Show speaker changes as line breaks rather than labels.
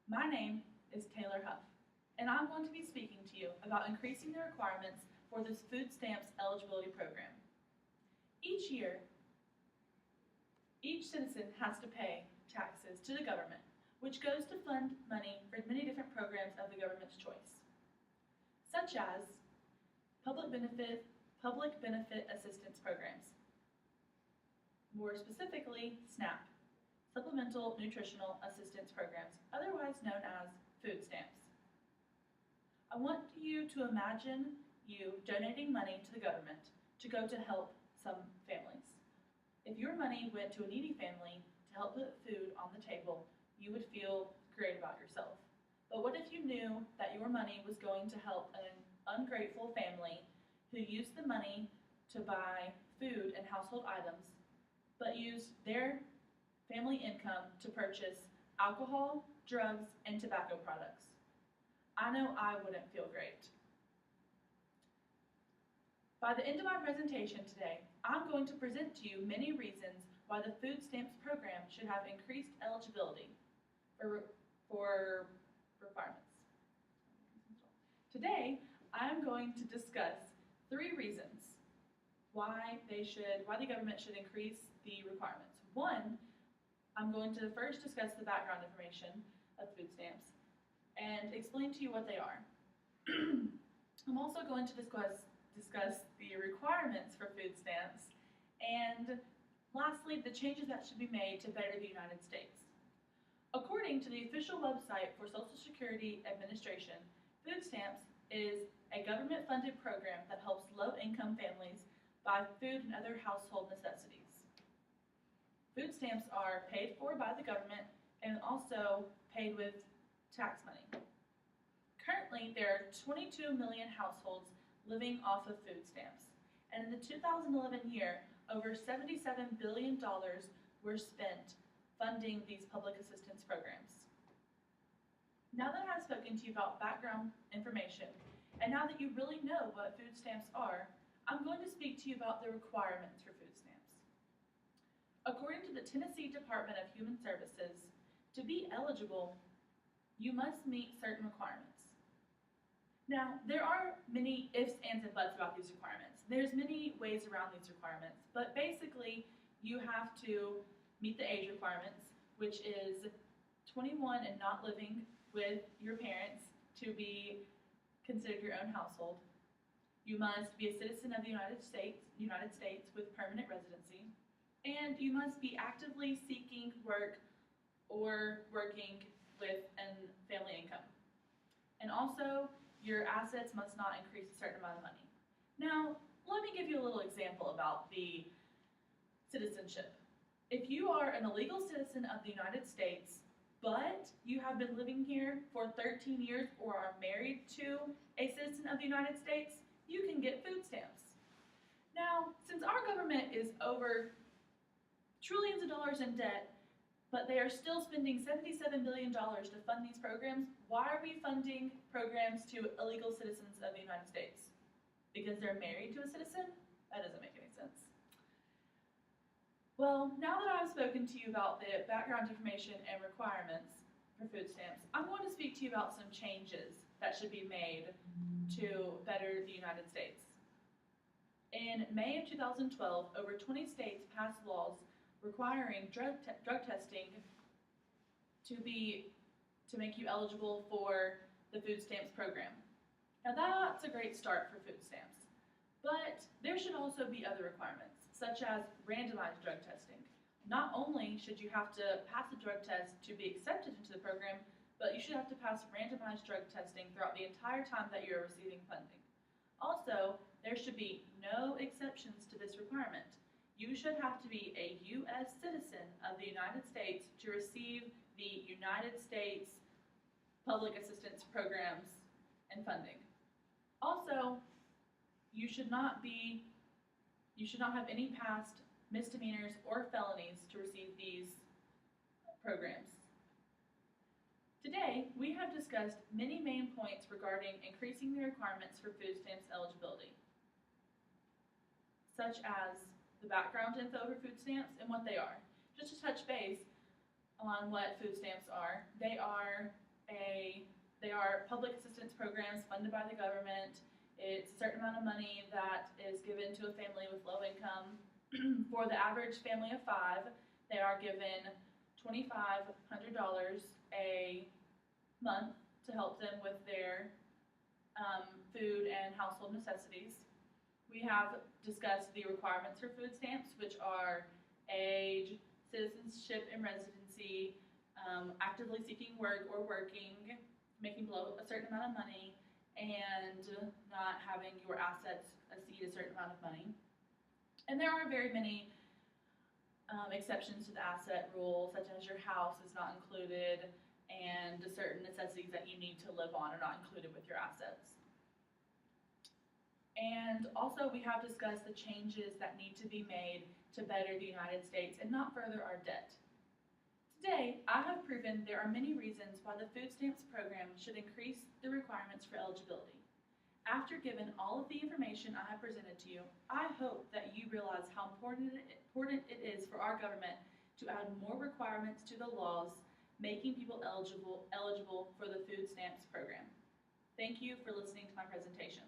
My name is Taylor Huff, and I'm going to be speaking to you about increasing the requirements for this food stamps eligibility program. Each year, each citizen has to pay taxes to the government, which goes to fund money for many different programs of the government's choice, such as public benefit assistance programs, more specifically SNAP, Supplemental Nutritional Assistance Programs, otherwise known as food stamps. I want you to imagine you donating money to the government to go to help some families. If your money went to a needy family to help put food on the table, you would feel great about yourself. But what if you knew that your money was going to help an ungrateful family who used the money to buy food and household items, but used their family income to purchase alcohol, drugs, and tobacco products? I know I wouldn't feel great. By the end of my presentation today, I'm going to present to you many reasons why the food stamps program should have increased eligibility for requirements. Today, I'm going to discuss 3 reasons why the government should increase the requirements. 1, I'm going to first discuss the background information of food stamps and explain to you what they are. I'm also going to discuss the requirements for food stamps, and lastly, the changes that should be made to better the United States. According to the official website for Social Security Administration, food stamps is a government-funded program that helps low-income families buy food and other household necessities. Food stamps are paid for by the government and also paid with tax money. Currently, there are 22 million households living off of food stamps, and in the 2011 year, over $77 billion were spent funding these public assistance programs. Now that I've spoken to you about background information, and now that you really know what food stamps are, I'm going to speak to you about the requirements for food stamps. According to the Tennessee Department of Human Services, to be eligible, you must meet certain requirements. Now, there are many ifs, ands, and buts about these requirements. There's many ways around these requirements, but basically, you have to meet the age requirements, which is 21 and not living with your parents to be considered your own household. You must be a citizen of the United States with permanent residency, and you must be actively seeking work or working with a family income. And also, your assets must not increase a certain amount of money. Now, let me give you a little example about the citizenship. If you are an illegal citizen of the United States, but you have been living here for 13 years or are married to a citizen of the United States, you can get food stamps. Now, since our government is over trillions of dollars in debt, but they are still spending $77 billion to fund these programs, why are we funding programs to illegal citizens of the United States? Because they're married to a citizen? That doesn't make any sense. Well, now that I've spoken to you about the background information and requirements for food stamps, I'm going to speak to you about some changes that should be made to better the United States. In May of 2012, over 20 states passed laws requiring drug testing to make you eligible for the food stamps program. Now that's a great start for food stamps, but there should also be other requirements, such as randomized drug testing. Not only should you have to pass a drug test to be accepted into the program, but you should have to pass randomized drug testing throughout the entire time that you're receiving funding. Also, there should be no exceptions to this requirement. You should have to be a U.S. citizen of the United States to receive the United States public assistance programs and funding. Also, you should not have any past misdemeanors or felonies to receive these programs. Today, we have discussed many main points regarding increasing the requirements for food stamps eligibility, such as the background info for food stamps and what they are. Just to touch base on what food stamps are, they are funded by the government. It's a certain amount of money that is given to a family with low income. For the average family of 5, they are given $2,500 a month to help them with their food and household necessities. We have discussed the requirements for food stamps, which are age, citizenship and residency, actively seeking work or working, making below a certain amount of money, and not having your assets exceed a certain amount of money. And there are very many exceptions to the asset rule, such as your house is not included and certain necessities that you need to live on are not included with your assets. And also we have discussed the changes that need to be made to better the United States and not further our debt. Today, I have proven there are many reasons why the food stamps program should increase the requirements for eligibility. After given all of the information I have presented to you, I hope that you realize how important it is for our government to add more requirements to the laws making people eligible for the food stamps program. Thank you for listening to my presentation.